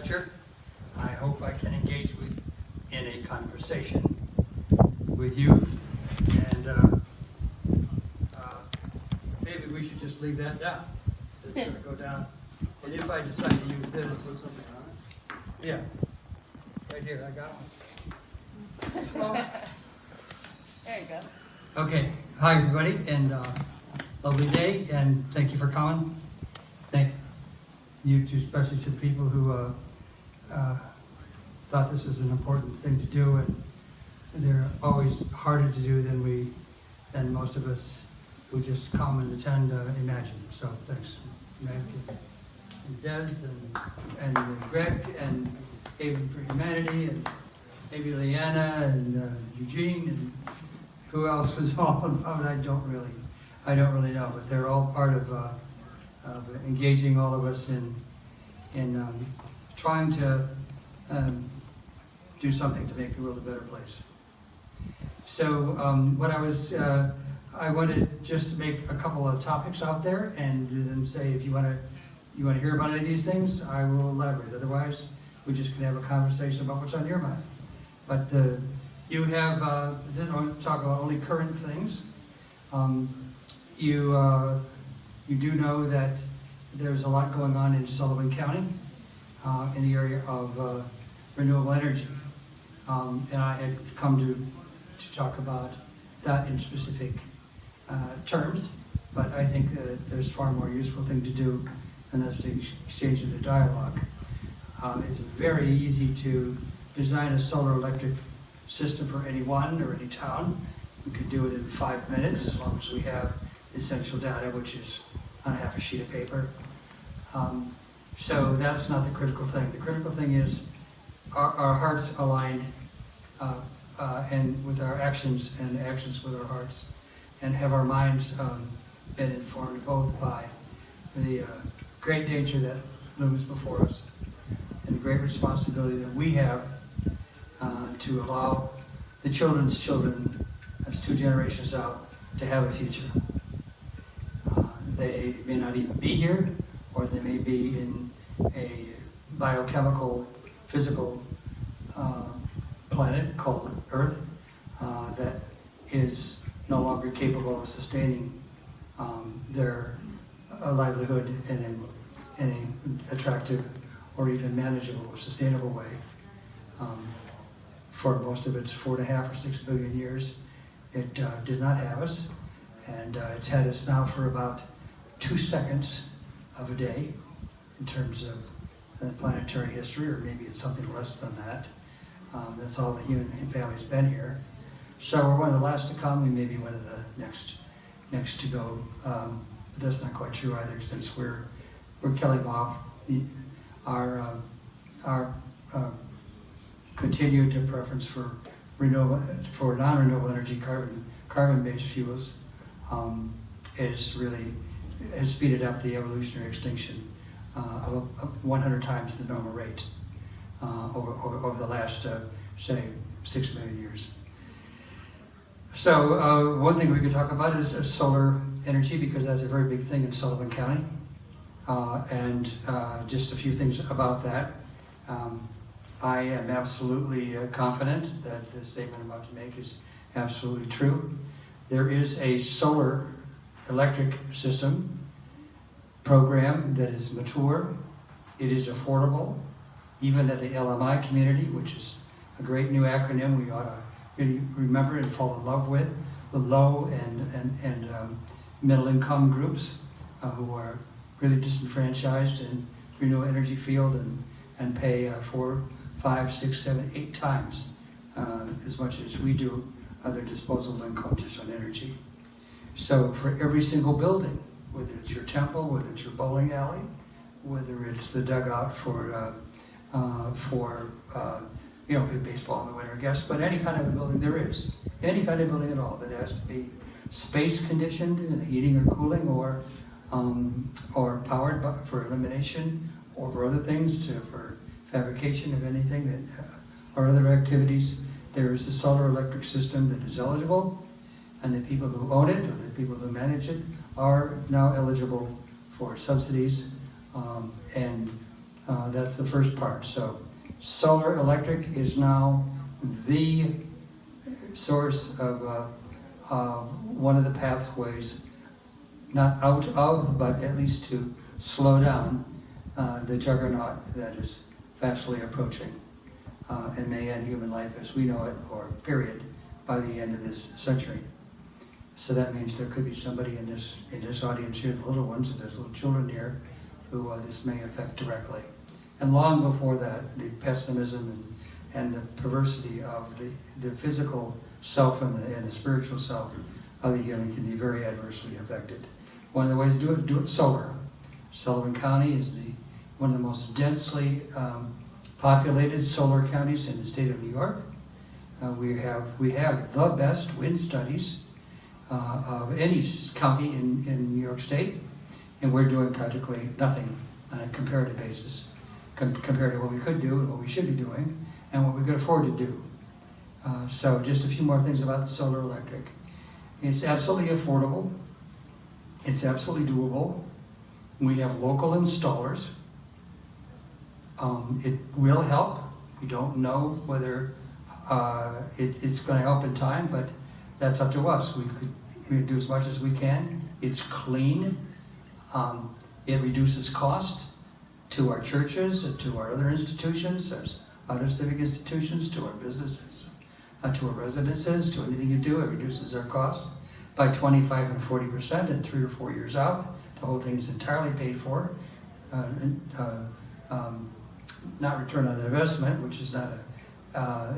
lecture. I hope I can engage in a conversation with you. And maybe we should just leave that down. It's going to go down. And if I decide to use this, put something on it. Yeah, right here. I got one. Oh. There you go. Okay. Hi, everybody, and lovely day, and thank you for coming. Thank you, to, especially to the people who thought this was an important thing to do, and they're always harder to do than most of us who just come and attend imagine. So thanks, Meg and Des and Greg and Haven for Humanity and maybe Leanna and Eugene and who else was all involved. I don't really know, but they're all part of engaging all of us in trying to do something to make the world a better place. So I wanted just to make a couple of topics out there and then say if you want to hear about any of these things, I will elaborate. Otherwise, we're just going to have a conversation about what's on your mind. But you have, I didn't want to talk about only current things. You do know that there's a lot going on in Sullivan County in the area of renewable energy. And I had come to talk about that in specific terms, but I think there's far more useful thing to do, and that's to exchange in a dialogue. It's very easy to design a solar electric system for anyone or any town. We could do it in 5 minutes as long as we have essential data, which is on half a sheet of paper. So that's not the critical thing. The critical thing is our hearts aligned and with our actions and actions with our hearts, and have our minds been informed both by the great danger that looms before us and the great responsibility that we have to allow the children's children, that's 2 generations out, to have a future. They may not even be here, or they may be in a biochemical, physical planet called Earth that is no longer capable of sustaining their livelihood in an attractive or even manageable or sustainable way. For most of its 4.5 or 6 billion years, it did not have us, and it's had us now for about 2 seconds of a day in terms of planetary history, or maybe it's something less than that. That's all the human family's been here. So we're one of the last to come. We may be one of the next to go, but that's not quite true either, since we're killing off our continued preference for non-renewable energy, carbon-based fuels, has speeded up the evolutionary extinction of 100 times the normal rate over the last, say, 6 million years. So one thing we could talk about is solar energy, because that's a very big thing in Sullivan County. And just a few things about that. I am absolutely confident that the statement I'm about to make is absolutely true. There is a solar electric system program that is mature. It is affordable, even at the LMI community, which is a great new acronym we ought to really remember and fall in love with, the low and middle income groups who are really disenfranchised in the renewable energy field and pay 4, 5, 6, 7, 8 times as much as we do other disposable income just on energy. So for every single building, whether it's your temple, whether it's your bowling alley, whether it's the dugout for baseball in the winter, I guess, but any kind of a building there is, any kind of building at all that has to be space conditioned, heating or cooling, or powered for illumination, or for other things, for fabrication of anything that, or other activities, there is a solar electric system that is eligible, and the people who own it, or the people who manage it, are now eligible for subsidies and That's the first part. So solar electric is now the source of one of the pathways, not out of, but at least to slow down the juggernaut that is fastly approaching and may end human life as we know it, or period, by the end of this century. So that means there could be somebody in this audience here, the little ones, if there's little children here, who this may affect directly. And long before that, the pessimism and the perversity of the physical self and the spiritual self of the human can be very adversely affected. One of the ways to do it solar. Sullivan County is one of the most densely populated solar counties in the state of New York. We have the best wind studies of any county in New York State, and we're doing practically nothing on a comparative basis compared to what we could do and what we should be doing and what we could afford to do. So just a few more things about the solar electric. It's absolutely affordable. It's absolutely doable. We have local installers. It will help. We don't know whether it's going to help in time, but that's up to us. We could do as much as we can. It's clean. It reduces cost to our churches, to our other institutions, other civic institutions, to our businesses, to our residences, to anything you do. It reduces our cost by 25 and 40% in 3 or 4 years out. The whole thing is entirely paid for. Not return on investment, which is not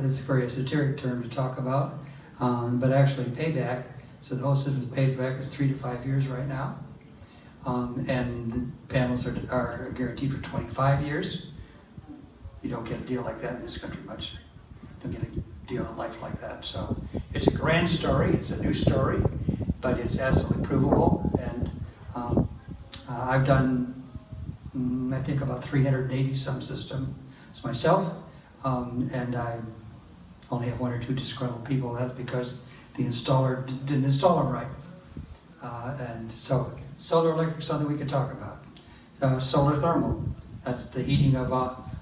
it's a very esoteric term to talk about, but actually payback. So the whole system is paid back is 3 to 5 years right now. And the panels are guaranteed for 25 years. You don't get a deal like that in this country much. Don't get a deal in life like that. So it's a grand story, it's a new story, but it's absolutely provable. And I've done, I think, about 380 some systems myself, and I only have 1 or 2 disgruntled people. That's because the installer didn't install them right. And so solar electric is something we can talk about. Solar thermal, that's the heating of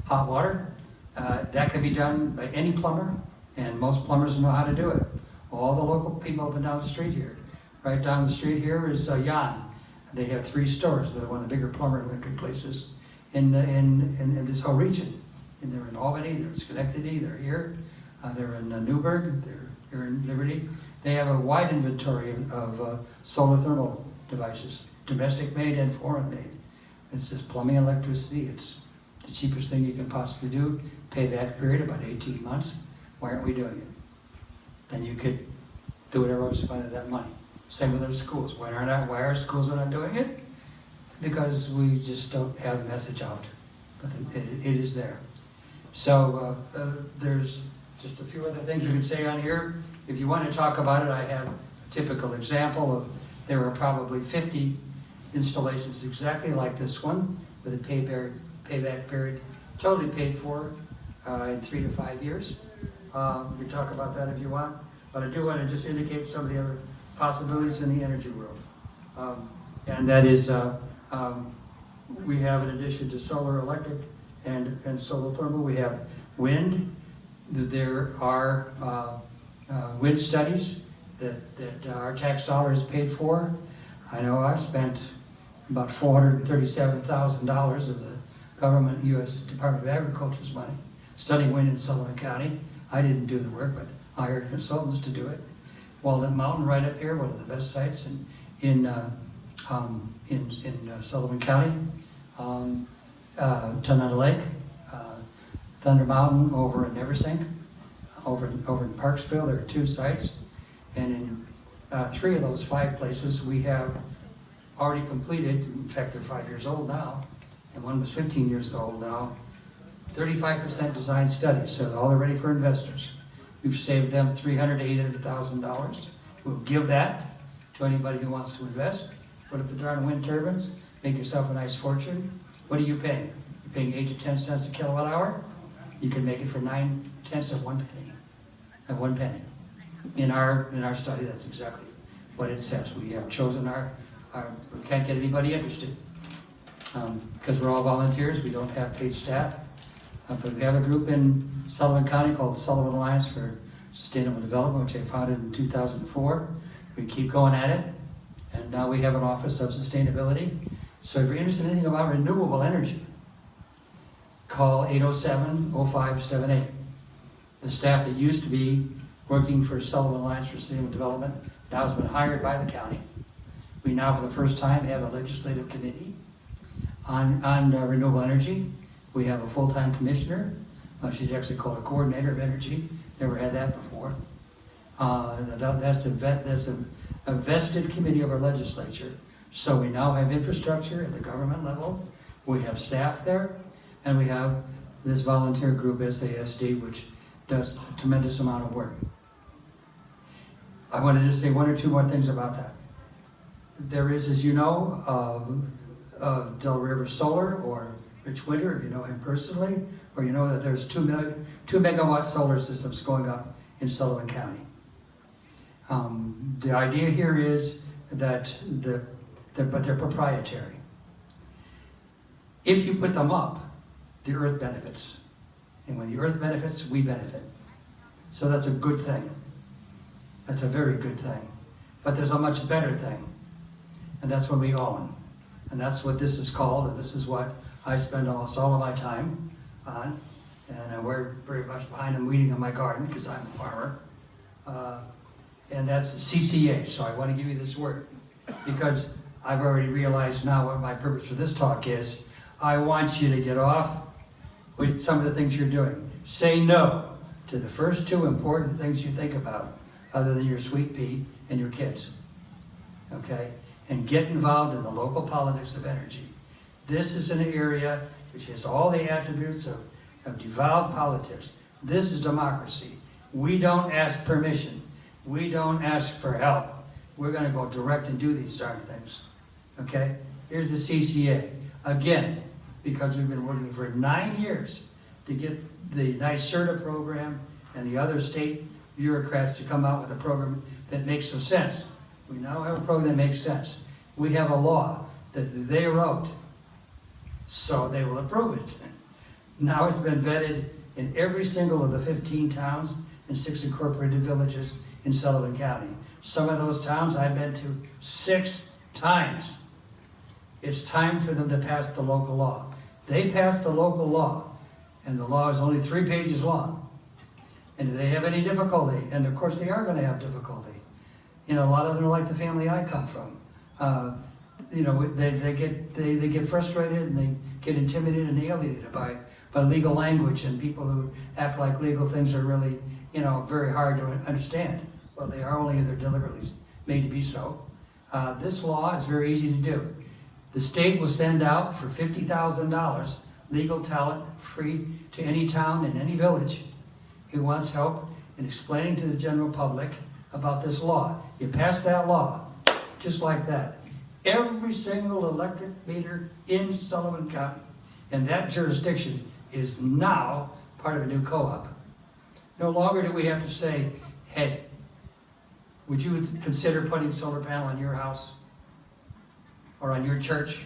hot water. That can be done by any plumber, and most plumbers know how to do it. All the local people up and down the street here. Right down the street here is Jan. They have 3 stores. They're one of the bigger plumber electric places in this whole region. And they're in Albany, they're in Schenectady, they're here, they're in Newburgh, they're here in Liberty. They have a wide inventory of solar thermal devices, domestic made and foreign made. It's just plumbing electricity. It's the cheapest thing you can possibly do. Payback period about 18 months. Why aren't we doing it? Then you could do whatever else you spend that money. Same with our schools. Why are schools not doing it? Because we just don't have the message out. But it is there. So there's just a few other things we could say on here. If you want to talk about it, I have a typical example of, there are probably 50 installations exactly like this one, with a payback period totally paid for in 3 to 5 years. We can talk about that if you want, but I do want to just indicate some of the other possibilities in the energy world. And that is, we have, in addition to solar electric and solar thermal, we have wind. There are wind studies that our tax dollars paid for. I know I've spent about $437,000 of the government, U.S. Department of Agriculture's money studying wind in Sullivan County. I didn't do the work, but hired consultants to do it. Walnut Mountain, right up here, one of the best sites in Sullivan County. Tonetta Lake, Thunder Mountain over in Neversink, over in Parksville. There are 2 sites, and in 3 of those 5 places we have already completed. In fact, they're 5 years old now, and one was 15 years old now. 35% design studies, so they're all ready for investors. We've saved them $300,000 to $800,000. We'll give that to anybody who wants to invest. Put up the darn wind turbines, make yourself a nice fortune. What are you paying? You're paying 8 to 10 cents a kilowatt hour. You can make it for 9 tenths of 1 penny. At 1 penny. In our study, that's exactly what it says. We have chosen we can't get anybody interested. because we're all volunteers, we don't have paid staff. But we have a group in Sullivan County called Sullivan Alliance for Sustainable Development, which I founded in 2004. We keep going at it, and now we have an Office of Sustainability. So if you're interested in anything about renewable energy, call 807-0578. The staff that used to be working for Sullivan Alliance for Sustainable Development now has been hired by the county. We now, for the first time, have a legislative committee on renewable energy. We have a full-time commissioner. She's actually called a coordinator of energy. Never had that before. That's a vested committee of our legislature. So we now have infrastructure at the government level. We have staff there, and we have this volunteer group, SASD, which does a tremendous amount of work. I want to just say one or two more things about that. There is, as you know, Del River Solar, or Rich Winter, if you know him personally, or you know that there's 2 megawatt solar systems going up in Sullivan County. The idea here is that but they're proprietary. If you put them up, the earth benefits. And when the earth benefits, we benefit. So that's a good thing. That's a very good thing. But there's a much better thing. And that's when we own. And that's what this is called, and this is what I spend almost all of my time on. And we're very much behind them weeding in my garden, because I'm a farmer. And that's CCA, so I want to give you this word, because I've already realized now what my purpose for this talk is. I want you to get off with some of the things you're doing. Say no to the first two important things you think about, other than your sweet pea and your kids, okay? And get involved in the local politics of energy. This is an area which has all the attributes of devolved politics. This is democracy. We don't ask permission. We don't ask for help. We're gonna go direct and do these darn things, okay? Here's the CCA. Again, because we've been working for 9 years to get the NYSERDA program and the other state bureaucrats to come out with a program that makes some sense. We now have a program that makes sense. We have a law that they wrote, so they will approve it. Now it's been vetted in every single of the 15 towns and 6 incorporated villages in Sullivan County. Some of those towns I've been to 6 times. It's time for them to pass the local law. They passed the local law, and the law is only 3 pages long. And do they have any difficulty? And of course they are going to have difficulty. You know, a lot of them are like the family I come from. You know, they get frustrated and they get intimidated and alienated by legal language and people who act like legal things are really, you know, very hard to understand. Well, they are only if they're deliberately made to be so. This law is very easy to do. The state will send out for $50,000 legal talent free to any town and any village who wants help in explaining to the general public about this law. You pass that law, just like that. Every single electric meter in Sullivan County and that jurisdiction is now part of a new co-op. No longer do we have to say, hey, would you consider putting solar panel on your house or on your church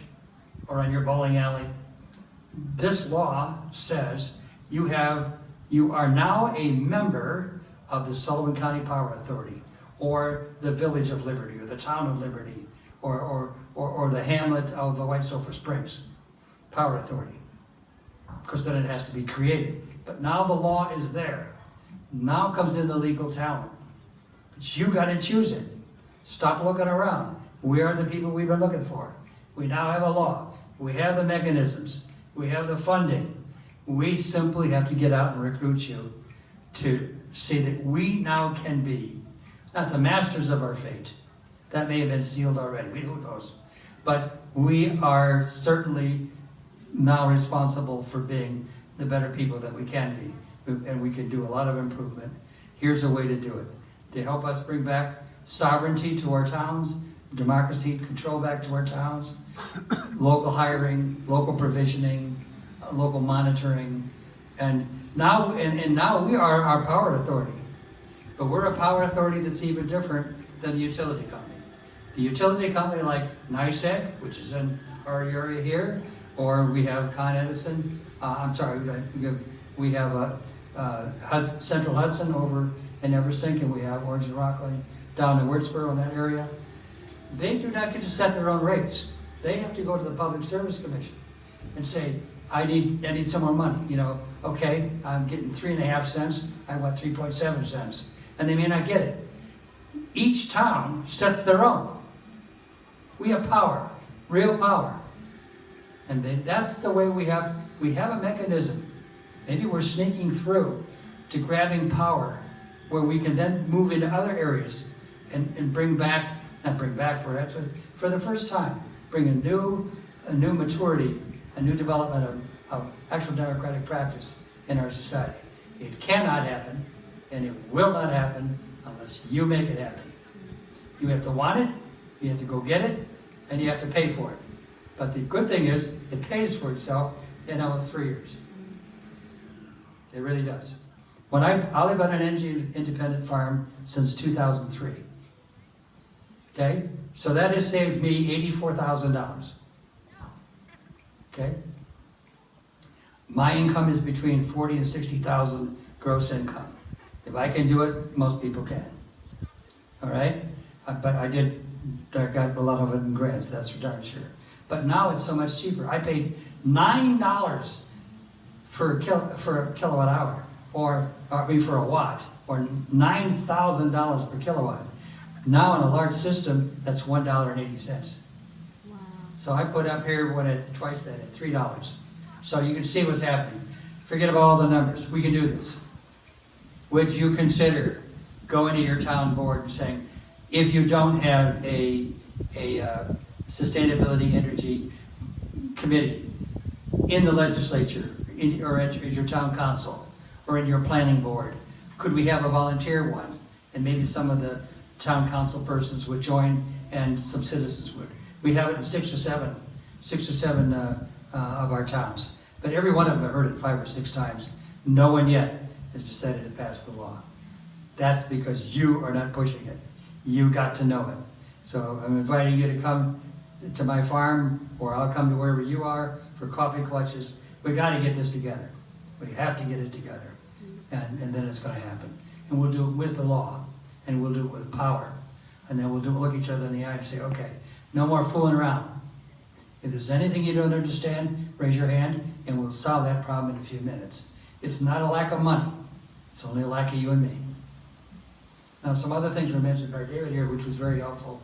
or on your bowling alley? This law says you are now a member of the Sullivan County Power Authority, or the Village of Liberty, or the Town of Liberty, or the hamlet of White Sulphur Springs Power Authority. Of course, then it has to be created. But now the law is there. Now comes in the legal talent. But you got to choose it. Stop looking around. We are the people we've been looking for. We now have a law. We have the mechanisms. We have the funding. We simply have to get out and recruit you to see that we now can be, not the masters of our fate. That may have been sealed already. Who knows? But we are certainly now responsible for being the better people that we can be. And we can do a lot of improvement. Here's a way to do it. To help us bring back sovereignty to our towns, democracy, control back to our towns, local hiring, local provisioning, local monitoring, and now we are our power authority. But we're a power authority that's even different than the utility company. The utility company like NYSEG, which is in our area here, Or we have Con Edison, we have Central Hudson over in Eversink, and we have Orange and Rockland down in Wurtsboro in that area. They do not get to set their own rates. They have to go to the Public Service Commission and say, I need some more money. You know, okay, I'm getting 3.5 cents, I want 3.7 cents. And they may not get it. Each town sets their own. We have power, real power. And that's the way we have a mechanism. Maybe we're sneaking through to grabbing power where we can then move into other areas and bring back, not bring back perhaps, but for the first time, bring a new maturity, a new development of actual democratic practice in our society. It cannot happen, and it will not happen unless you make it happen. You have to want it, you have to go get it, and you have to pay for it. But the good thing is, it pays for itself in almost 3 years. It really does. I live on an energy independent farm since 2003. Okay? So that has saved me $84,000. Okay? My income is between $40,000 and $60,000 gross income. If I can do it, most people can. All right? But I got a lot of it in grants, that's for darn sure. But now it's so much cheaper. I paid $9 for a kilowatt hour, or for a watt, or $9,000 per kilowatt. Now in a large system, that's $1.80. Wow. So I put up here twice that at $3. So you can see what's happening. Forget about all the numbers. We can do this. Would you consider going to your town board and saying, if you don't have a sustainability energy committee in the legislature, or at your town council, or in your planning board, could we have a volunteer one? And maybe some of the town council persons would join, and some citizens would. We have it in six or seven of our towns. But every one of them have heard it 5 or 6 times. No one yet has decided to pass the law. That's because you are not pushing it. You got to know it. So I'm inviting you to come to my farm, or I'll come to wherever you are for coffee clutches. We got to get this together. We have to get it together. And then it's going to happen. And we'll do it with the law. And we'll do it with power. And then we'll look each other in the eye and say, okay, no more fooling around. If there's anything you don't understand, raise your hand, and we'll solve that problem in a few minutes. It's not a lack of money. It's only a lack of you and me. Now, some other things were mentioned by David here, which was very helpful.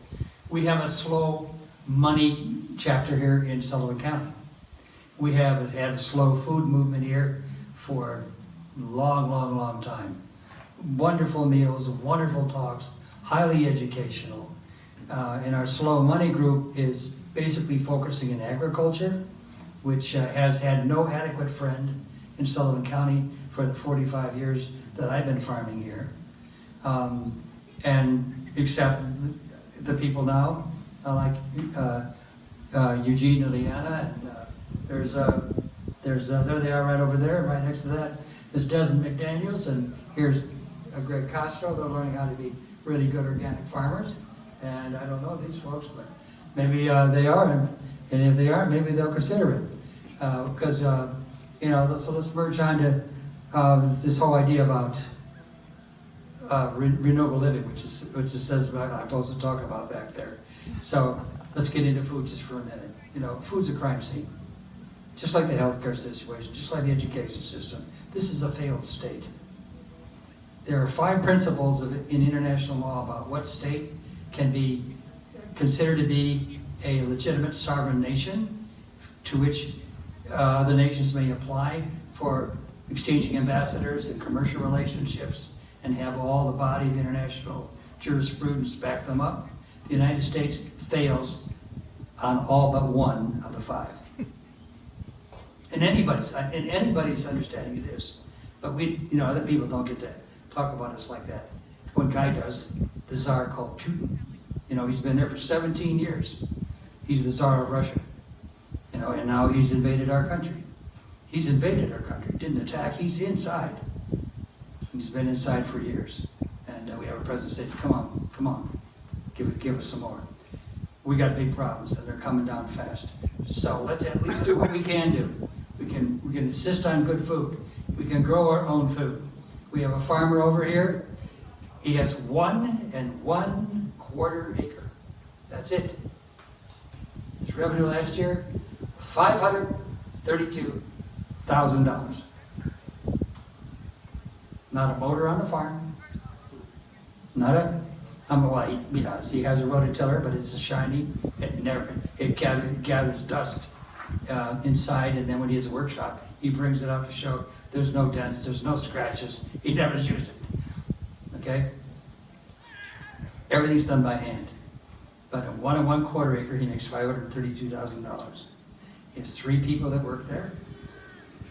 We have a slow money chapter here in Sullivan County. We have had a slow food movement here for a long time. Wonderful meals, wonderful talks, highly educational. And our slow money group is basically focusing in agriculture, which has had no adequate friend in Sullivan County for the 45 years that I've been farming here. And except the people now, like Eugene and Leanna, and there they are right over there, right next to that is Desmond McDaniels, and here's Greg Castro. They're learning how to be really good organic farmers. And I don't know these folks, but maybe they are, and if they aren't, maybe they'll consider it. Because, so let's merge on to this whole idea about renewable living, which it says about, I'm supposed to talk about back there. So let's get into food just for a minute. You know, food's a crime scene. Just like the healthcare situation, just like the education system. This is a failed state. There are 5 principles in international law about what state can be considered to be a legitimate sovereign nation, to which other nations may apply for exchanging ambassadors and commercial relationships, and have all the body of international jurisprudence back them up. The United States fails on all but 1 of the 5. In anybody's understanding it is. But other people don't get to talk about us like that. One guy does, the Tsar called Putin. He's been there for 17 years. He's the Tsar of Russia. And now he's invaded our country. He's invaded our country, didn't attack, he's inside. And he's been inside for years. And we have a president who says, come on, give us some more. We got big problems, and they're coming down fast. So let's at least do what we can do. We can insist on good food. We can grow our own food. We have a farmer over here. He has 1 1/4 acre. That's it. His revenue last year, $532,000. Not a motor on the farm. Not a, well, he has a rototiller, but it's a shiny. It gathers dust inside, and then when he has a workshop, he brings it out to show there's no dents, there's no scratches. He never used it. Okay? Everything's done by hand. But at 1 1/4 acre, he makes $532,000. He has 3 people that work there.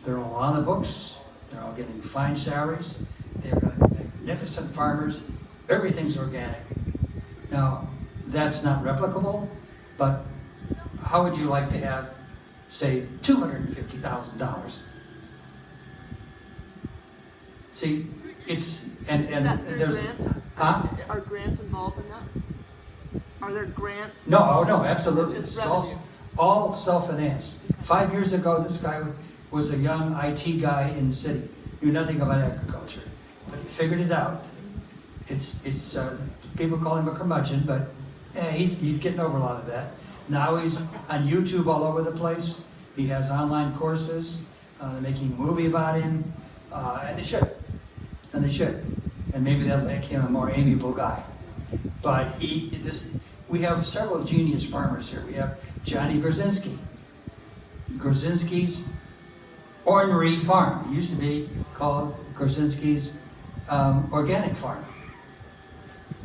They're all on the books. They're all getting fine salaries. They're going to be magnificent farmers. Everything's organic. Now, that's not replicable, but how would you like to have, say, $250,000? See, it's, and there's, grants? huh? Are grants involved in that? Are there grants? No, oh no, absolutely. It's It's just revenue. all self-financed. 5 years ago, this guy was a young IT guy in the city, knew nothing about agriculture, but he figured it out. It's people call him a curmudgeon, but he's getting over a lot of that. Now he's on YouTube all over the place. He has online courses. They're making a movie about him, and they should. And they should. And maybe that'll make him a more amiable guy. But we have several genius farmers here. We have Johnny Grzinski. Grzinski's Ornery Farm. It used to be called Grzinski's Organic Farm.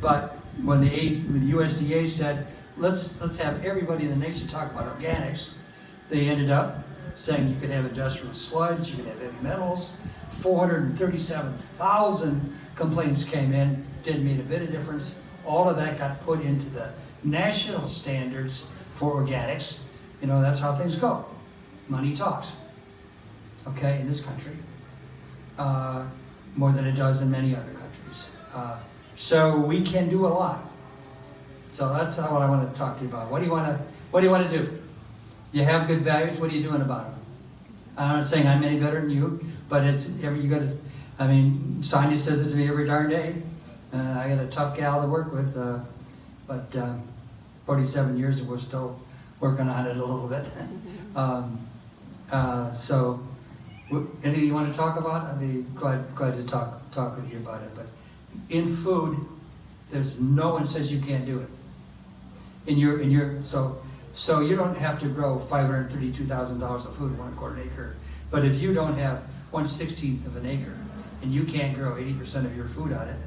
But when the USDA said, let's have everybody in the nation talk about organics, they ended up saying you could have industrial sludge, you could have heavy metals. 437,000 complaints came in, didn't make a bit of difference. All of that got put into the national standards for organics. You know, that's how things go. Money talks, okay, in this country, more than it does in many other countries. So we can do a lot. So that's what I want to talk to you about. What do you want to do? You have good values. What are you doing about them? I'm not saying I'm any better than you, but you got to. I mean, Sonia says it to me every darn day. I got a tough gal to work with, but 47 years and we're still working on it a little bit. So, anything you want to talk about? I'd be glad to talk with you about it. But in food, there's no one says you can't do it. So you don't have to grow $532,000 of food in 1 1/4 acre. But if you don't have 1/16 of an acre and you can't grow 80% of your food on it,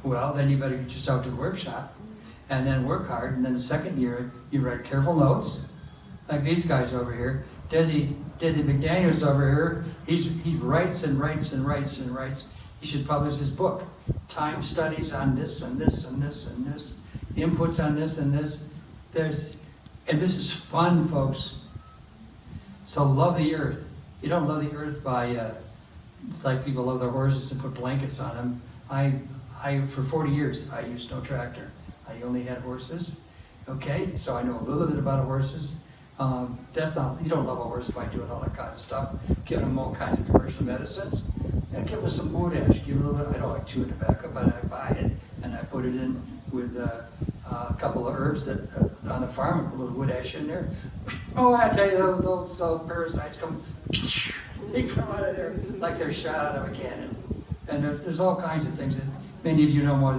well, then you better get yourself to a workshop and then work hard. And then the second year, you write careful notes, like these guys over here. Desi McDaniel's over here. He writes and writes and writes and writes. He should publish his book. Time studies on this and this and this and this. Inputs on this and this. And this is fun, folks. So love the earth. You don't love the earth by, like people love their horses and put blankets on them. For 40 years, I used no tractor. I only had horses. Okay, so I know a little bit about horses. You don't love a horse by doing all that kind of stuff. Giving them all kinds of commercial medicines. And give them some wood ash. Give them a little bit, I don't like chewing tobacco, but I buy it and I put it in with a couple of herbs that on the farm, and put a little wood ash in there. Oh, I tell you, those parasites come, they come out of there like they're shot out of a cannon. And there's all kinds of things that many of you know more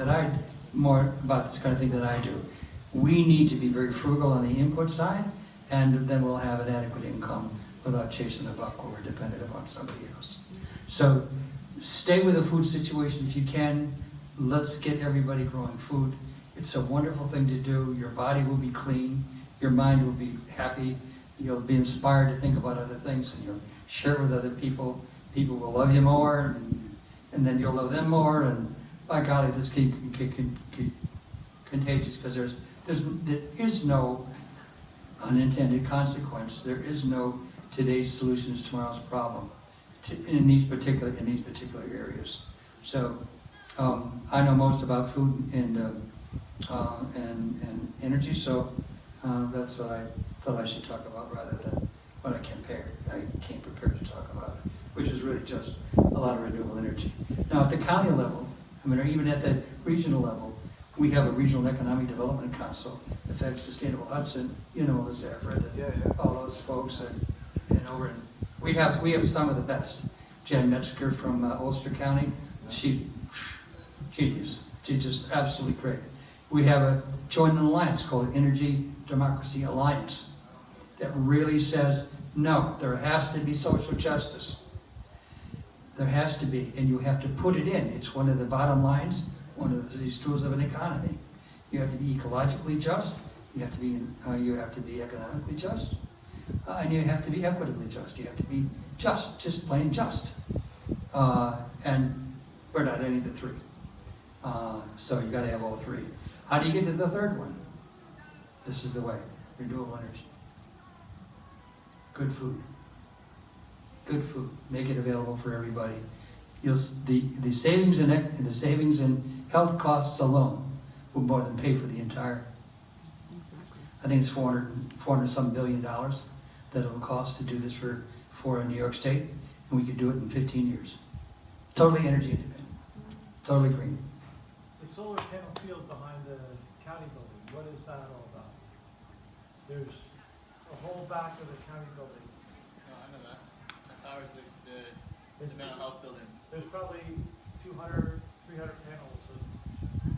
about this kind of thing than I do. We need to be very frugal on the input side, and then we'll have an adequate income without chasing the buck where we're dependent upon somebody else. So stay with the food situation if you can. Let's get everybody growing food. It's a wonderful thing to do. Your body will be clean. Your mind will be happy. You'll be inspired to think about other things, and you'll share it with other people. People will love you more, and then you'll love them more. And by golly, this can contagious, because there is no unintended consequence. There is no today's solution is tomorrow's problem in these particular areas. So I know most about food and energy, so That's what I thought I should talk about rather than what I came prepared to talk about, which is really just a lot of renewable energy. Now at the county level, I mean, or even at the regional level, we have a regional economic development council, affects Sustainable Hudson, you know, the Zafred and all those folks, and over in, we have some of the best. Jen Metzger from Ulster County, she's genius. She's just absolutely great. We have joined an alliance called the Energy Democracy Alliance that really says, no, there has to be social justice. There has to be, and you have to put it in. It's one of the bottom lines, one of these tools of an economy. You have to be ecologically just, you have to be economically just, and you have to be equitably just. You have to be just plain just. And we're not any of the three. So you gotta have all three. How do you get to the third one? This is the way, renewable energy. Good food. Good food. Make it available for everybody. The savings in health costs alone will more than pay for the entire. Exactly. I think it's 400 some billion dollars that it'll cost to do this for New York State, and we could do it in 15 years. Totally energy independent. Totally green. The solar panel field behind the county building, what is that all about? There's a whole back of the county building. No, I know that. That was the mental health building. There's probably 200, 300 panels.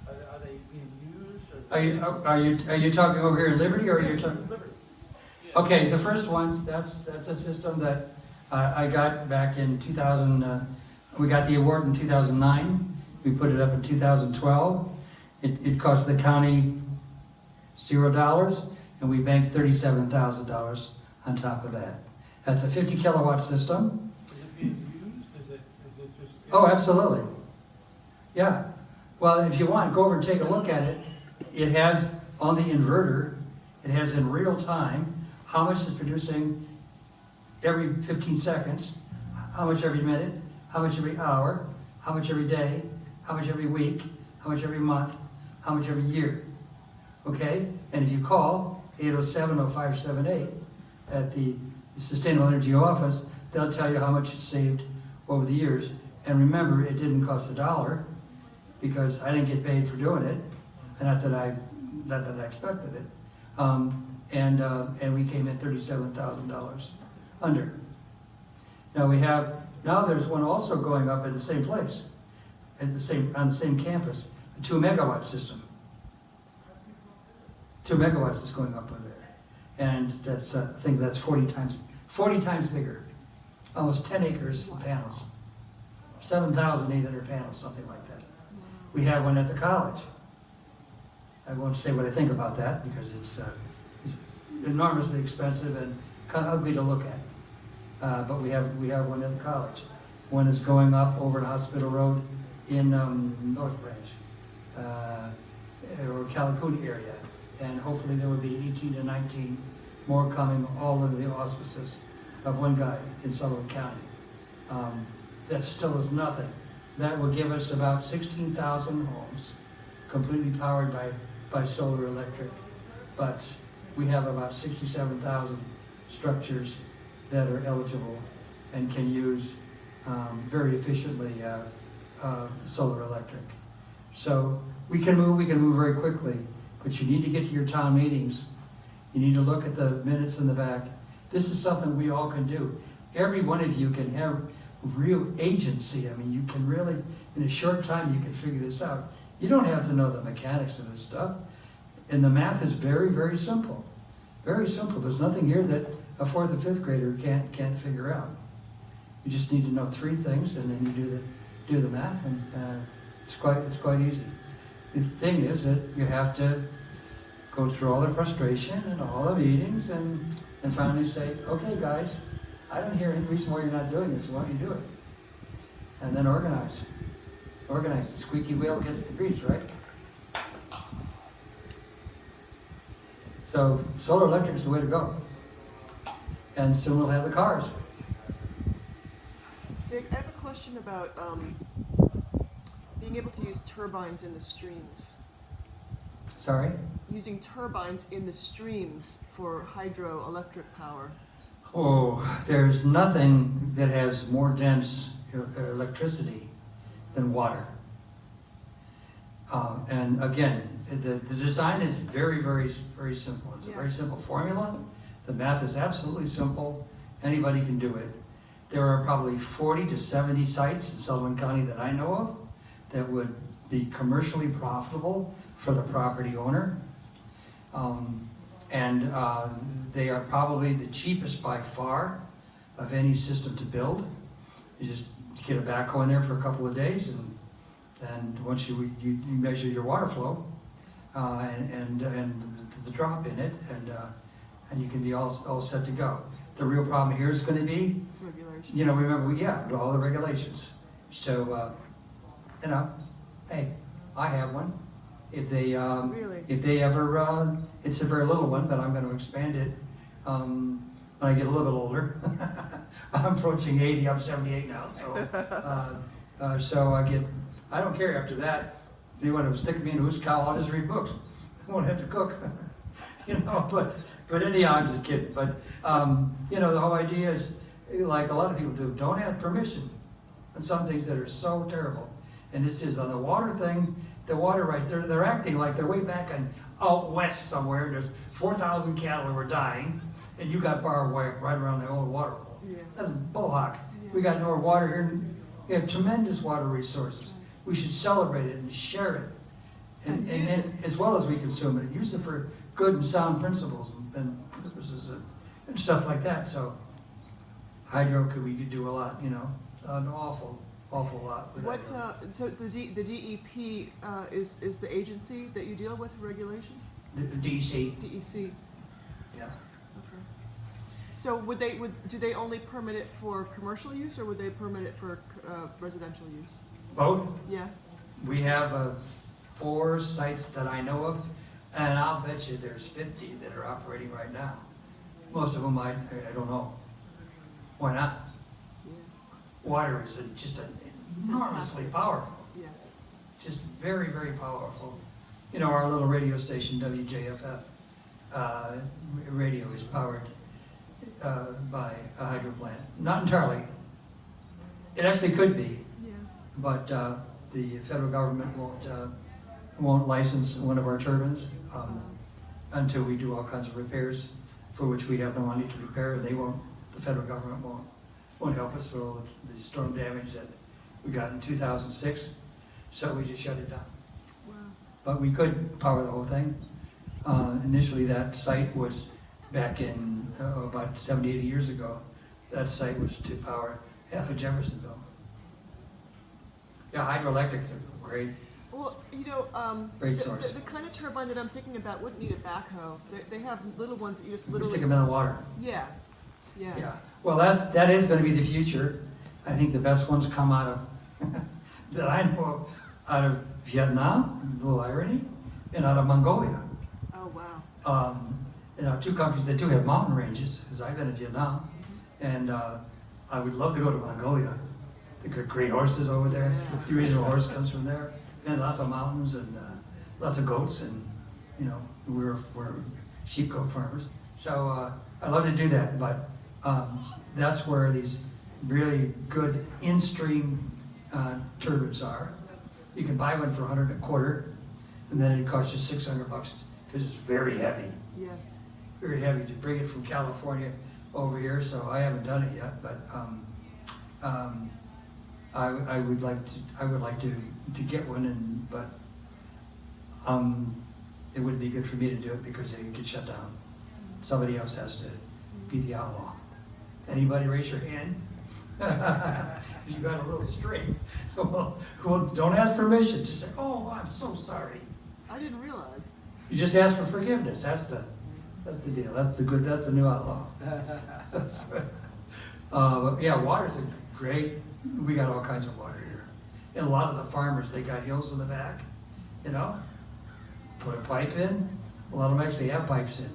Are they being used? Or Are you talking over here in Liberty, or are you talking? Liberty. Yeah. Okay, the first ones, that's a system that I got back in 2000. We got the award in 2009. We put it up in 2012. It cost the county $0, and we banked $37,000 on top of that. That's a 50 kilowatt system. Is it being used? Is it just? Oh, absolutely. Yeah. Well, if you want, go over and take a look at it. It has on the inverter, it has in real time how much it's producing every 15 seconds, how much every minute, how much every hour, how much every day, how much every week, how much every month, how much every year. Okay? And if you call 807-0578 at the Sustainable Energy Office, they'll tell you how much it's saved over the years. And remember, it didn't cost $1 because I didn't get paid for doing it. Not that I expected it. And we came in $37,000 under. Now there's one also going up at the same place, on the same campus, a 2 megawatt system. 2 megawatts is going up over there. And that's, I think that's 40 times bigger. Almost 10 acres of panels. 7,800 panels, something like that. We have one at the college. I won't say what I think about that because it's enormously expensive and kind of ugly to look at. But we have one at the college. One is going up over the Hospital Road in North Branch or Calicoon area. And hopefully there will be 18 to 19 more coming, all under the auspices of one guy in Sullivan County. That still is nothing. That will give us about 16,000 homes completely powered by solar electric. But we have about 67,000 structures that are eligible and can use very efficiently solar electric. So we can move very quickly, but you need to get to your town meetings. You need to look at the minutes in the back. This is something we all can do. Every one of you can have real agency. I mean, you can really, in a short time, you can figure this out. You don't have to know the mechanics of this stuff. And the math is very, very simple. Very simple. There's nothing here that a 4th or 5th grader can't figure out. You just need to know 3 things, and then you do the math, and it's quite easy. The thing is that you have to go through all the frustration and all the meetings, and finally say, okay, guys, I don't hear any reason why you're not doing this. Why don't you do it? And then organize. Organize. The squeaky wheel gets the grease, right? So solar electric is the way to go. And soon we'll have the cars. Dick, I have a question about being able to use turbines in the streams. Sorry? Using turbines in the streams for hydroelectric power. Oh, there's nothing that has more dense electricity than water. And again, the design is very, very, very simple. It's a very simple formula. The math is absolutely simple. Anybody can do it. There are probably 40 to 70 sites in Sullivan County that I know of that would be commercially profitable for the property owner. They are probably the cheapest by far of any system to build. You just get a backhoe in there for a couple of days, and once you measure your water flow and the drop in it, and you can be all set to go. The real problem here is going to be, Regulations. you know, remember, all the regulations. So, you know, hey, I have one. If they Really? if they ever, it's a very little one, but I'm going to expand it when I get a little bit older. I'm approaching 80. I'm 78 now, so I don't care after that. They want to stick me in a who's cow, I'll just read books. I won't have to cook, you know. But anyhow, I'm just kidding. But you know, the whole idea is, like a lot of people do, don't have permission on some things that are so terrible. And this is on the water thing. The water rights, they're acting like they're way back out west somewhere. There's 4,000 cattle who are dying, and you got barbed wire right around the old water hole. Yeah. That's bullhock. Yeah. We got more water here. We have tremendous water resources. We should celebrate it and share it, and as well as we consume it. Use it for good and sound principles and purposes and stuff like that. So hydro, we could do a lot, you know, an awful lot with What, hydro. so the DEP is the agency that you deal with regulation? The DC, DEC. yeah. Okay. So do they only permit it for commercial use, or would they permit it for residential use? Both. Yeah. We have 4 sites that I know of, and I'll bet you there's 50 that are operating right now. Most of them I don't know. Why not? Yeah. Water is just enormously powerful. Yes. It's just very, very powerful. You know, our little radio station, WJFF radio, is powered by a hydro plant. Not entirely. It actually could be, Yeah. but the federal government won't license one of our turbines until we do all kinds of repairs, for which we have no money to repair, and the federal government won't help us with all the storm damage that we got in 2006, so we just shut it down. Wow. But we could power the whole thing. Initially, that site was back in about 70, 80 years ago. That site was to power half of Jeffersonville. Yeah, hydroelectrics are great. Well, you know, Great source. the kind of turbine that I'm thinking about wouldn't need a backhoe. They have little ones that you just You literally. stick them in the water. Yeah. Yeah. Yeah. Well, that is going to be the future. I think the best ones come out of that I know of, out of Vietnam, a little irony, and out of Mongolia. Oh wow. You know, 2 countries that do have mountain ranges, because I've been in Vietnam, and I would love to go to Mongolia. They got great horses over there. Yeah. The original horse comes from there, and lots of mountains and lots of goats, and you know, we're sheep goat farmers. So I love to do that, but that's where these really good in-stream turbines are. You can buy one for $100 a quarter, and then it costs you $600 because it's very heavy. Yes. Very heavy to bring it from California over here. So I haven't done it yet, but I would like to get one, but it wouldn't be good for me to do it because they get shut down. Somebody else has to be the outlaw. Anybody raise your hand? You got a little string. Well, don't ask permission. Just say, "Oh, I'm so sorry." I didn't realize. You just ask for forgiveness. That's the deal. That's the new outlaw. But yeah, water's great. We got all kinds of water here. And a lot of the farmers, they got hills in the back, you know, put a pipe in. A lot of them actually have pipes in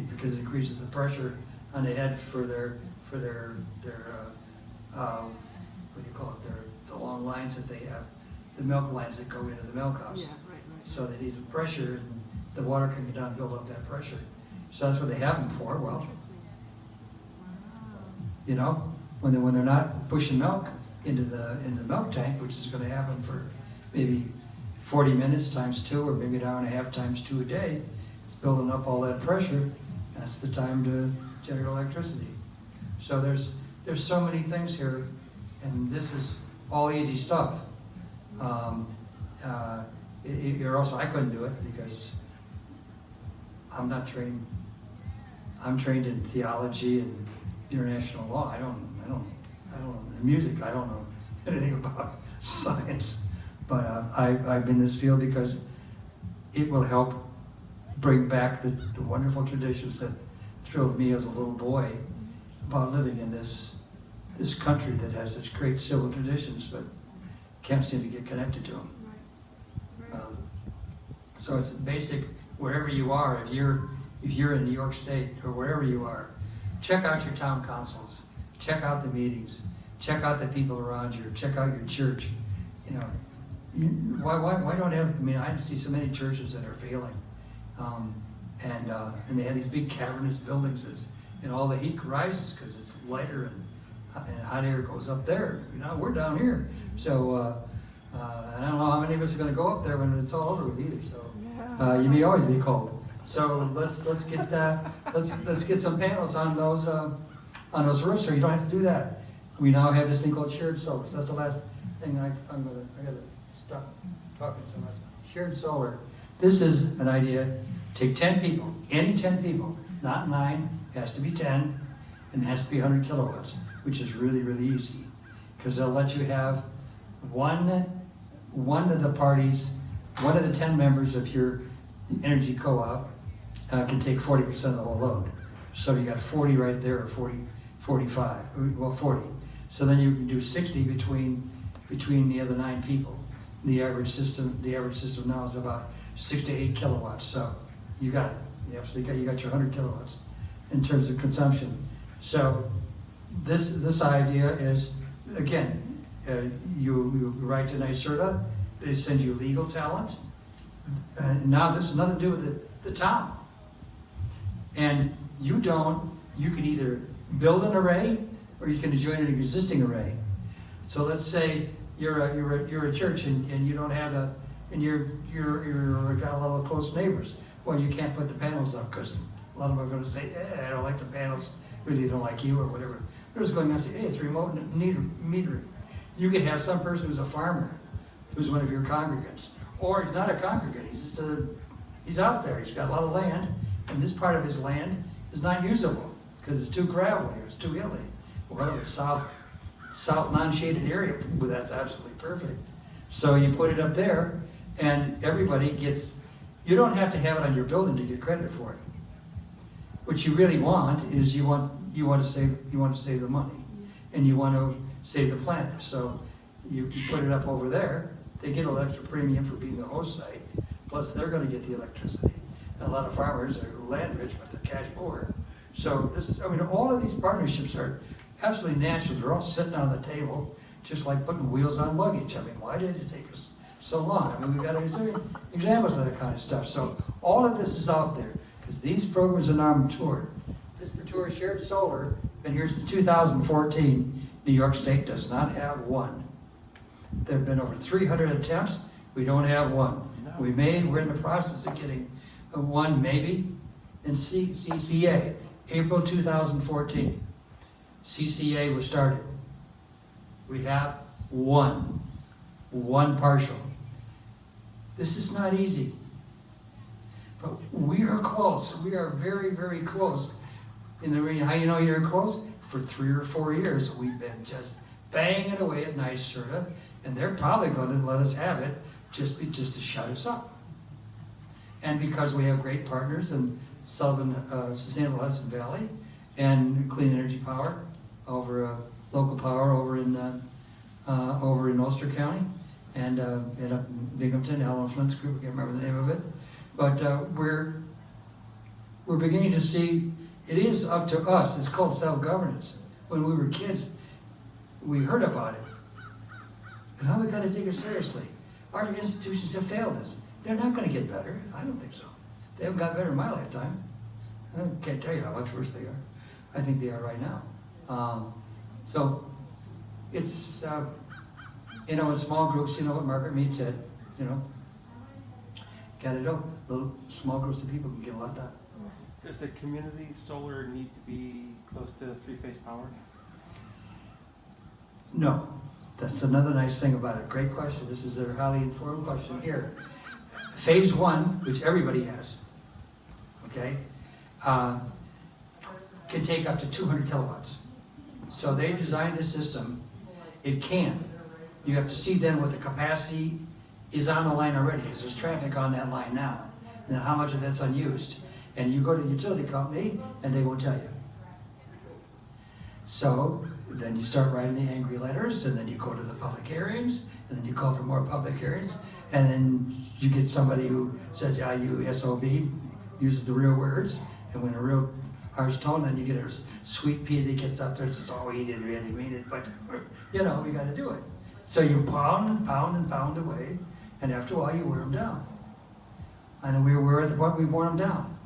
because it increases the pressure on the head for their what do you call it? The long lines that they have, the milk lines that go into the milk house. Yeah. Right. So they needed pressure, and the water can go down and build up that pressure. So that's what they have them for. Well, Interesting. Wow. you know, when they're not pushing milk into the milk tank, which is going to happen for maybe 40 minutes times 2, or maybe an hour and a half times 2 a day, it's building up all that pressure. That's the time to generate electricity. So there's so many things here, and this is all easy stuff. You're also, I couldn't do it because I'm not trained. I'm trained in theology and international law. I don't in music. I don't know anything about science, but I've been in this field because it will help bring back the wonderful traditions that thrilled me as a little boy about living in this country that has such great civil traditions, but can't seem to get connected to them. Right. So it's basic wherever you are. If you're in New York State or wherever you are, check out your town councils, check out the meetings, check out the people around you, check out your church. You know, why don't have? I mean, I see so many churches that are failing, and they have these big cavernous buildings and all the heat rises because it's lighter and hot air goes up there. You know, we're down here, so. And I don't know how many of us are going to go up there when it's all over with either. So you may always be cold. So let's get some panels on those roofs, so you don't have to do that. We now have this thing called shared solar. So that's the last thing I got to stop talking so much. Shared solar. This is an idea. Take 10 people, any 10 people, not 9. Has to be 10, and it has to be 100 kilowatts, which is really, really easy, because they'll let you have one of the parties, one of the 10 members of your energy co-op can take 40% of the whole load. So you got 40 right there, or 40, 45, well 40. So then you can do 60 between the other 9 people. The average system now is about 6 to 8 kilowatts. So you got it. You got your 100 kilowatts in terms of consumption. So this idea is, again, you write to NYSERDA, they send you legal talent. Now this has nothing to do with the town. And you can either build an array or you can join an existing array. So let's say you're a church and you don't have and you're got a lot of close neighbors. Well, you can't put the panels up because a lot of them are going to say, I don't like the panels, really don't like you, or whatever. They're just going on and say, hey, it's remote metering. You could have some person who's a farmer, who's one of your congregants, or he's not a congregant. He's out there. He's got a lot of land, and this part of his land is not usable because it's too gravelly or it's too hilly. What if it's south non-shaded area? Well, that's absolutely perfect. So you put it up there, and everybody gets. You don't have to have it on your building to get credit for it. What you really want is you want to save the money, and you want to save the planet. So you put it up over there. They get an extra premium for being the host site. Plus, they're going to get the electricity. And a lot of farmers are land rich, but they're cash poor. So all of these partnerships are absolutely natural. They're all sitting on the table, just like putting wheels on luggage. I mean, why did it take us so long? I mean, we've got examples of that kind of stuff. So all of this is out there because these programs are now matured. This mature shared solar, been here since 2014. New York State does not have one. There have been over 300 attempts. We don't have one. No. We're in the process of getting one, maybe, in CCA, April 2014. CCA was started. We have one partial. This is not easy, but we are close. We are very, very close. How you know you're close? For 3 or 4 years, we've been just banging away at NYSERDA, and they're probably going to let us have it just to shut us up. And because we have great partners in Sullivan, Sustainable Hudson Valley, and Clean Energy Power, local power over in Ulster County, and up in Binghamton, Alan Flint's group, I can't remember the name of it, but we're beginning to see it is up to us. It's called self-governance. When we were kids, we heard about it. And now we've got to take it seriously. Our institutions have failed us. They're not gonna get better. I don't think so. They haven't got better in my lifetime. I can't tell you how much worse they are. I think they are right now. So it's, in small groups, what Margaret Mead said, gotta know, little small groups of people can get a lot done. Does the community solar need to be close to three-phase power? No, that's another nice thing about it. Great question. This is a highly informed question here. Phase 1, which everybody has, okay, can take up to 200 kilowatts. So they designed this system. It can. You have to see then what the capacity is on the line already, because there's traffic on that line now, and then how much of that's unused. And you go to the utility company, and they won't tell you. So then you start writing the angry letters, and then you go to the public hearings, and then you call for more public hearings, and then you get somebody who says, yeah, you SOB, uses the real words, and when a real harsh tone, then you get a sweet pea that gets up there and says, oh, he didn't really mean it, but we got to do it. So you pound and pound and pound away, and after a while you wear them down. And we're at the point we wore them down.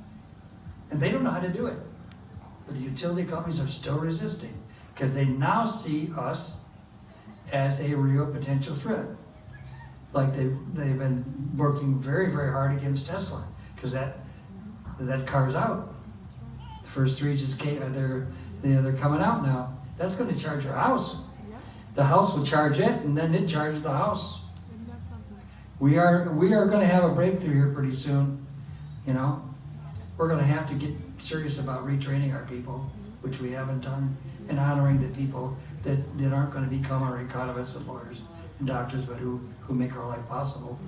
And they don't know how to do it. But the utility companies are still resisting, because they now see us as a real potential threat. Like they've been working very, very hard against Tesla, because that car's out. The first 3 just came, they're coming out now. That's going to charge your house. The house will charge it, and then it charges the house. We are going to have a breakthrough here pretty soon. We're going to have to get serious about retraining our people, which we haven't done, and honoring the people that aren't going to become our economists and lawyers and doctors, but who make our life possible.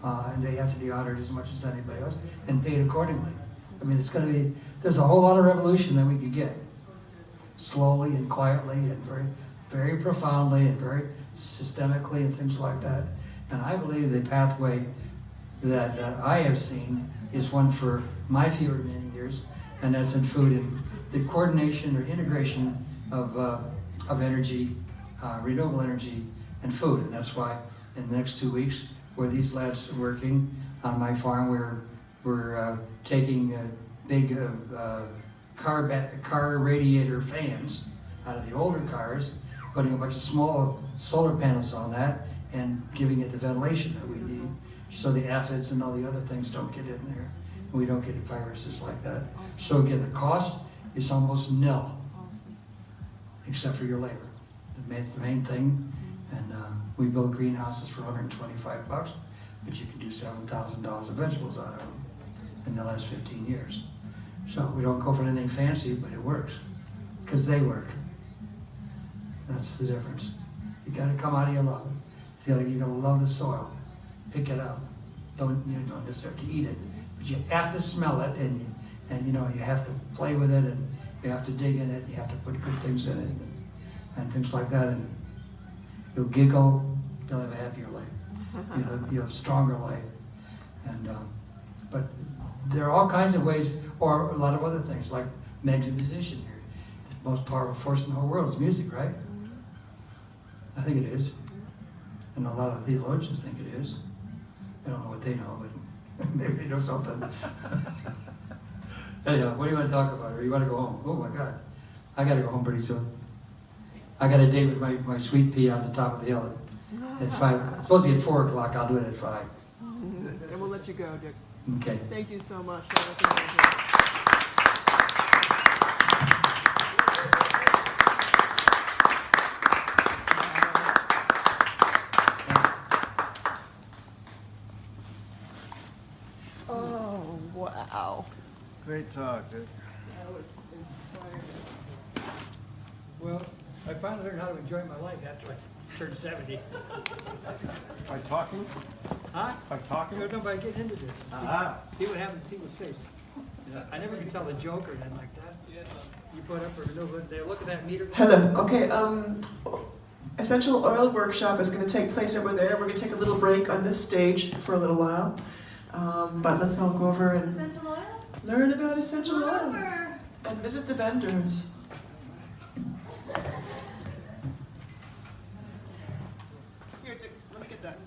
And they have to be honored as much as anybody else and paid accordingly. I mean, there's a whole lot of revolution that we could get, slowly and quietly and very, very profoundly and very systemically and things like that. And I believe the pathway that I have seen is one for my few remaining years, and that's in food and the coordination or integration of energy, renewable energy and food. And that's why in the next 2 weeks, where these lads are working on my farm, we're taking big car radiator fans out of the older cars, putting a bunch of small solar panels on that, and giving it the ventilation that we need, so the aphids and all the other things don't get in there, and we don't get viruses like that. So again, the cost is almost nil, except for your labor. That's the main thing. And we build greenhouses for $125, but you can do $7,000 of vegetables out of them in the last 15 years. So we don't go for anything fancy, but it works, because they work. That's the difference. You got to come out of your love. You got to love the soil. Pick it up. You don't just have to eat it, but you have to smell it, and you have to play with it, and you have to dig in it. You have to put good things in it, and things like that. And you'll giggle. You'll have a happier life. You'll have a stronger life. And but there are all kinds of ways, or a lot of other things, like Meg's a musician here. The most powerful force in the whole world is music, right? I think it is. And a lot of theologians think it is. I don't know what they know, but maybe they know something. Anyhow, what do you want to talk about? Or you want to go home? Oh my God. I got to go home pretty soon. I got a date with my sweet pea on the top of the hill at 5. It's supposed to be at 4 o'clock. I'll do it at 5. And we'll let you go, Dick. Okay. Thank you so much. That was amazing. Oh, wow. Great talk, dude. That was inspiring. Well, I finally learned how to enjoy my life after I turned 70. By talking? Huh? By talking? No, by getting into this. See what happens to people's face. I never can tell a joke or anything like that. You put up for renewable, they look at that meter. Hello. Okay. Essential oil workshop is going to take place over there. We're going to take a little break on this stage for a little while, but let's all go over and Essential oils? learn about essential Come oils over. and visit the vendors. Here, Dick, let me get that.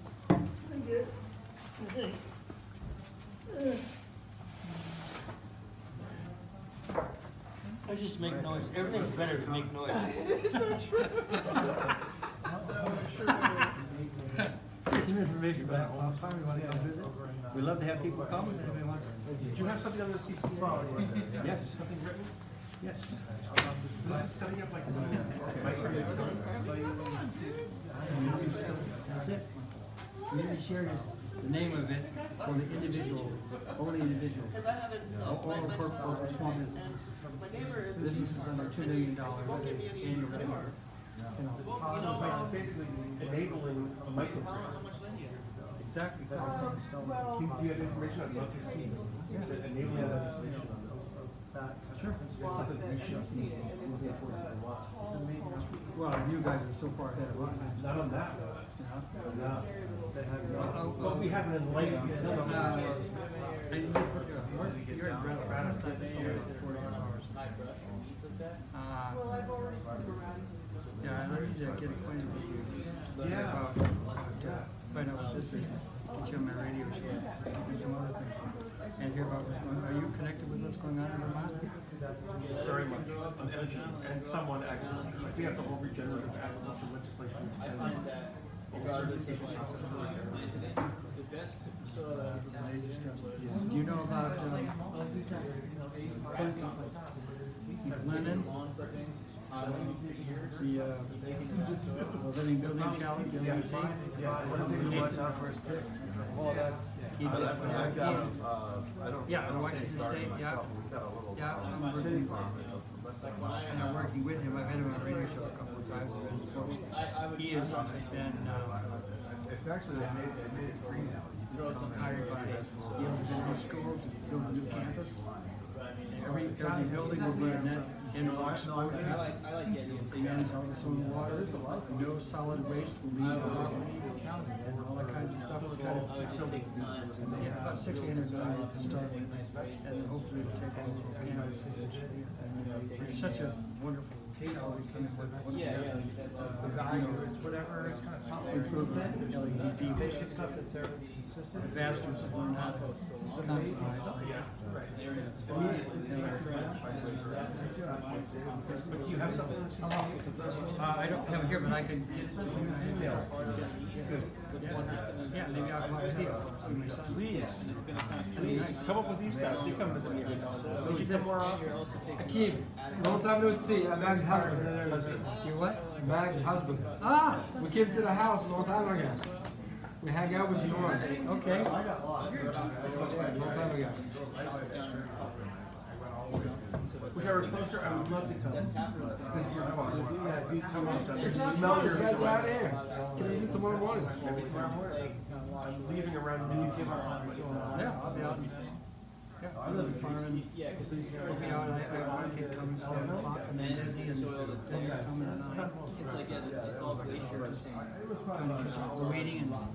I just make noise. Everything's better to make noise. It is so true. So true. Here's some information about it. We love to have people come and everybody wants. Do you have something on the CCA? Yes. Something written? Yes. This is setting up like a That's it. Community share is the name of it for the individual, only individuals. Because I haven't, All corporate small businesses. my neighbor is. Businesses under $2 million Won't give me any annual revenue. anymore. It's like basically enabling a microgrid. Exactly. Do you have information on what you see that enabling legislation on those? Sure. It's something we should be looking forward to a lot. Well, you guys are so far ahead of us. Not on that. Yeah. No. They have, well, we have an enlightened. And you're in Braddock, that's only 40 hours. Well, I've already around. Yeah, I need to get acquainted with you. Yeah. Find out what this is, get you on my radio show, and some other things. And hear about what's going on. Are you connected with what's going on in Vermont? Very much on energy and some on agriculture. Like we have the whole regenerative agriculture legislation. Regardless of like, the best sort of It's amazing stuff. Do you know about Lennon? The Living Building Challenge, LBC? Watch out for his ticks. Well, that's. Yeah, in Washington State, yeah. Yeah, I'm working with him. I've had him on the radio show a couple of times. I've been supposed. He has been, It's actually, they made it free now. hired by Yale Divinity Schools to build a new campus. Every building will be a net influx mode. I like the idea of taking Manage all its own water. No solid waste will leave the locally. And all that kinds of stuff is kind of. I would just take the time. Yeah, about $600 million to start with, and then hopefully it'll take all the campus eventually. And it's such a wonderful challenge coming with Yeah. Whatever is kind of improvement, LED basic stuff that's there, it's consistent. advancements have learned how to compromise. But do you have something on the CCA? I don't have it here, but I can get it to you. Yeah, maybe I'll come up and see my son. Please, come up with these guys. They come visit me every now and then. They should come more often. Akeem, long time no see. I'm Mag's husband. You what? Mag's husband. Ah, We came to the house a long time ago. We hang out with you on. okay. Long time ago. If I were closer, I would love to come. Because you're fun. Yeah, You come up, it's not smell fun. You your guys are out sweat. here. Can we do tomorrow morning? I'm leaving around noon. Yeah, I'll be out. Yeah, I live in Farming. Yeah, because I'll be out, I want to keep coming 7 o'clock and then busy and then you're coming at 9. it's like, yeah, it's all glacier, just saying. We're waiting and stuff like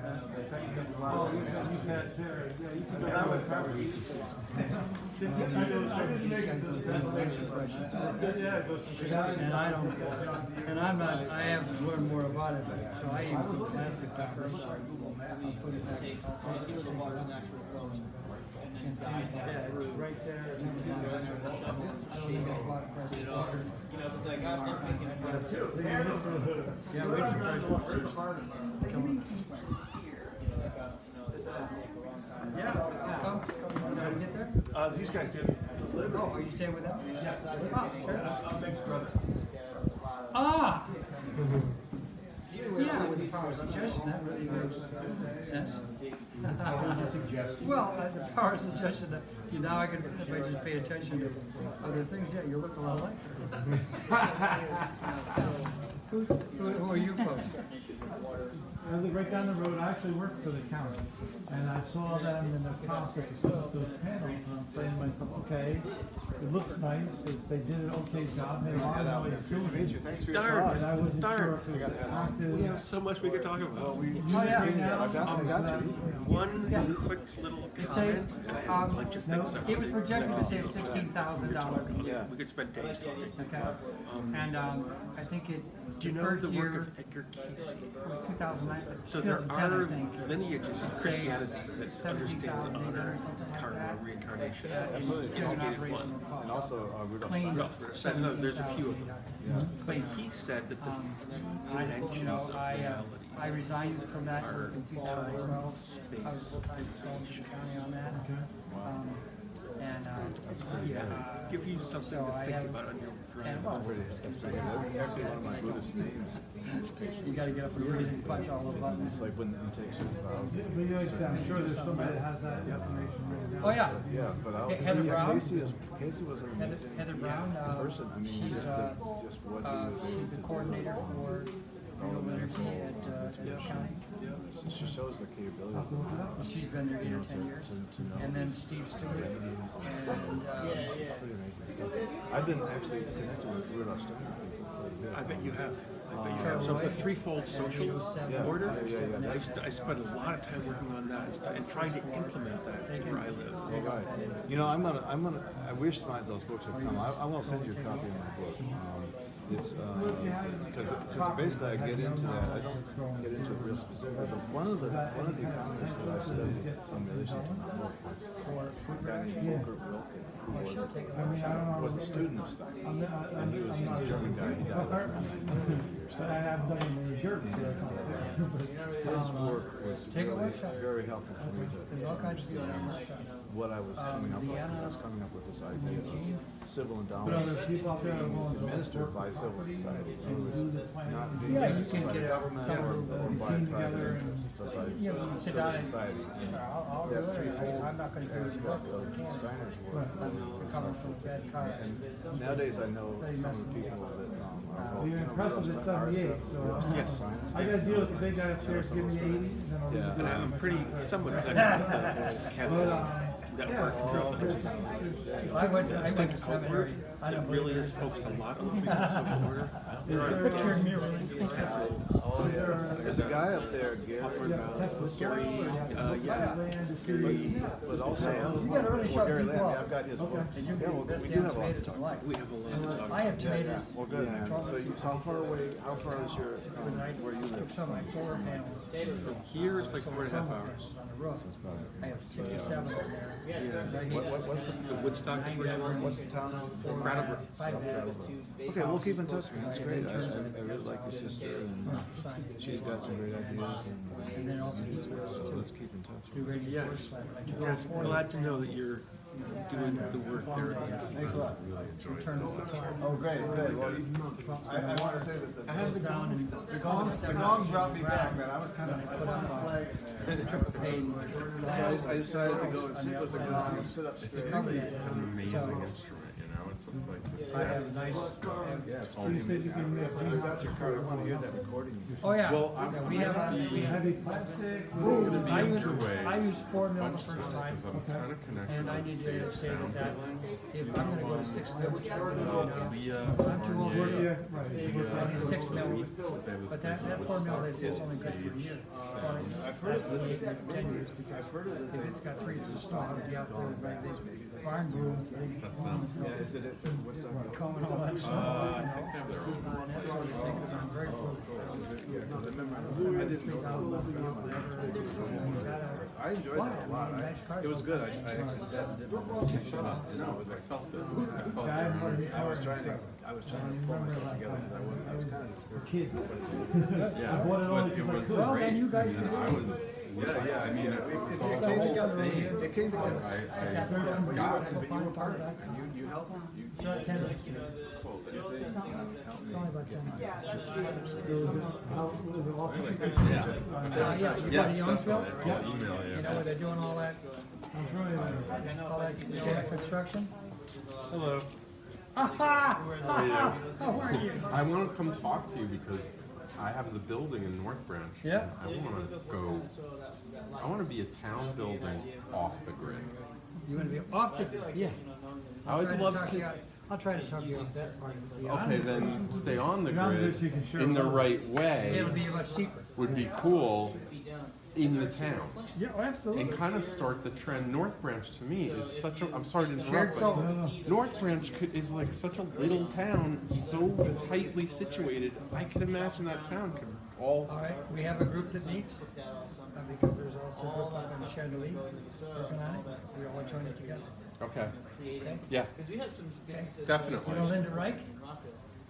that. Oh, you can't. That was probably. I didn't make it to the best impression. And I don't, and I'm not, I have to learn more about it, but, so I even put plastic backers. I'll put it back. You see where the water's naturally flowing, and then guide that through. Right there. I don't think I bought plastic water. You know, it's like, I'm thinking. Yeah, wait some pressure. Yeah, come, you know how to get there? These guys do. Oh, are you staying with them? Yes. I'm Meg's brother. Ah! Yeah, with the power of suggestion, that really makes sense. Well, the power of suggestion, you now I can, if I just pay attention to other things, yeah, you look a lot like her. Who are you folks? I live right down the road. I actually work for the county, and I saw them in the process of putting up those panels, and I'm saying to myself, okay, it looks nice, they did an okay job, they are really doing it. Thanks for Darn. And I wasn't Darn. sure if it was active. We have so much we could talk about. Yeah. One quick little comment, and I have a bunch of things. It was projected to save $16,000. Yeah. We could spend days talking. Okay, and I think it. Do you know the work of Edgar Casey? It was 2019. So there are lineages of Christianity that understand, honor, karma, reincarnation. He instigated one. And also, Rudolph Rudolph Steiner. Steiner, there's a few of them. But he said that the dimensions of reality I resigned from that are in 2012. time, I was space, full-time and Sullivan County relations. on that. Yeah, give you something to think about on your drive. That's pretty good. That's actually one of my Buddhist names. You gotta get up and read and punch all the buttons. It's like when you take certain vows. I'm sure there's somebody that has that information written down. Oh, yeah. Yeah, but I'll. Heather Brown? Casey was an amazing Heather Brown, person. I mean, she's, just what he was able she's the to do. coordinator for renewable energy at the county. She shows the capability of the mind. She's been there 8 or 10 years. To know And then these Steve Stewart. remedies And, it's pretty amazing stuff. I've been actually connected with Rudolph Steiner people quite a bit. I bet you have. I bet you have. So the threefold social order, I spent a lot of time working on that and trying to implement that where I live. All right. You know, I wish those books had come. I will send you a copy of my book. It's because basically I get into that. I don't get into it real specifically, but one of the economists that I studied in relation to my book was a guy named Volker Wilke, who was a student of Steiner, and he was a German guy. He died after 19 years. But I haven't done any dirt, so that's not fair. His work was really very helpful for me to all kinds of people understand what I was coming up with. I was coming up with this idea of civil But endowments there's people out there that want to administered by civil society. In other words, not being Yeah, you administered can by get the a- government or by team private together and- interests, but by You know, sit civil down and- society. And I'll that's do it. threefold I'm not gonna do it. aspect of Steiner's work. I'm coming from a bad car. And nowadays I know some of the people that are You're impressive at 78, so Yes. I gotta deal with the big guy upstairs, give me 80, then I'll Yeah. do And it. I'm pretty somewhat connected with the Catholic network throughout the country. I went to seminary. I It don't really believe is focused a lot on the threefold social order. There are There's a guy up there, Gary. Gary, But also, You gotta really shut Gary people Lamb, up. I've got his books. And you Yeah, well, get we best do damn have a lot to tomatoes talk in life. We have a lot to talk I have about. tomatoes. Well, good, man. So how far away, how far is your, where you live? Some of my solar panels. From here, it's like 4.5 hours. On the roof. I have 6 or 7 in there. What's the, To Woodstock, is where you live? what's the town of? Brattleboro. Okay, we'll keep in touch, man. That's great. I really like your sister, and she's got some great ideas, And then also these ones so too. let's keep in touch. Do radio Yes. force flat. I took Yes, all 40. glad to know that you're doing the work there. Thanks a lot. Turn this apart. Oh, great, great. Well, I want to say that I have the down and the gong brought me back, man. I was kind of put up a flag. So I decided to go and sit with the gong and sit up straight. covered it. An amazing instrument, you know, it's just like. I have a nice. Yeah, it's only pretty amazing. I got your card. I want to hear that recording. Oh yeah. Well, Yeah, we have. Heavy plastic. I be used underway. I used 4 mil the Bunch of first time. times, 'cause I'm kind of connected And I with need the to say sound that if I'm gonna go to 6 mil, which I'm Leah too old. Barnier, I need 6 mil. they have this But place in that 4 mil Woodstock is called only good for a year. I've heard of it. 10 years because if it's got 3 years of snow, I'd be out there with my big barn brooms, big Yeah, is it at the Woodstock? comb and all that stuff. I think they have their own. And that sort of thing, 'cause I'm very frugal. I didn't know. I enjoyed that a lot. It was good. I actually sat and did my meditation. No, I felt it. I felt it. I was trying to pull myself together because I was kind of discouraged. Kid. Yeah, bought it but all it because I was could. Well, great. then you guys I mean, can I do it. was, yeah, I mean, It the came whole together. thing, It came together. I But got it. But you were part of it. You helped. It's not 10 minutes. Cool. So you think, It's only about 10 minutes. Yeah. Yeah, you go to Yes, Youngsville? definitely. I'll email you. You know where they're doing all that, all that construction? Hello. How How are you? I want to come talk to you because I have the building in North Branch. Yeah. I want to go. I want to be a town building off the grid. You want to be off the, yeah. I would love talk to. you out- I'll try to talk you off that part of it. Okay, then stay on the Ground grid is you can share in the love. right way. It'll be much cheaper. Would be cool in the town. Yeah, oh, absolutely. And kind of start the trend. North Branch to me is such a. I'm sorry to Shared interrupt, but soul. North Branch is like such a little town, so tightly situated. I could imagine that town could all. All right, we have a group that meets, because there's also a group up in Chandelier working on it. We all join it together. Okay. Okay? Yeah. Okay? Definitely. You know Linda Reich?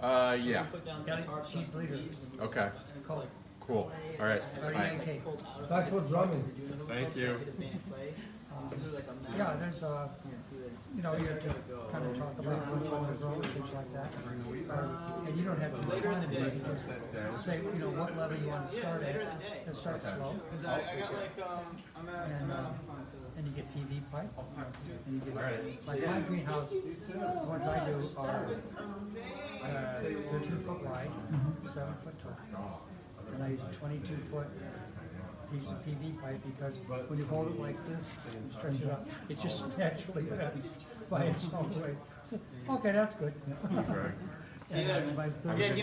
Yeah. Yeah, she's the leader. Okay. Cool. Cool. All right. R-E-I-K. Thanks for drumming. Thank you. Yeah, there's you know, you have to kind of talk about which ones are growing, things like that. And you don't have to define it, you just say, you know, what level you want to start at, and start slow. And you get PV pipe, and you get, like my greenhouse, the ones I do are 13-foot wide, 7-foot tall. And I use a 22-foot piece of PV pipe because when you hold it like this and stretch it up, it just naturally bends by its own weight. So, okay, that's good. And by 30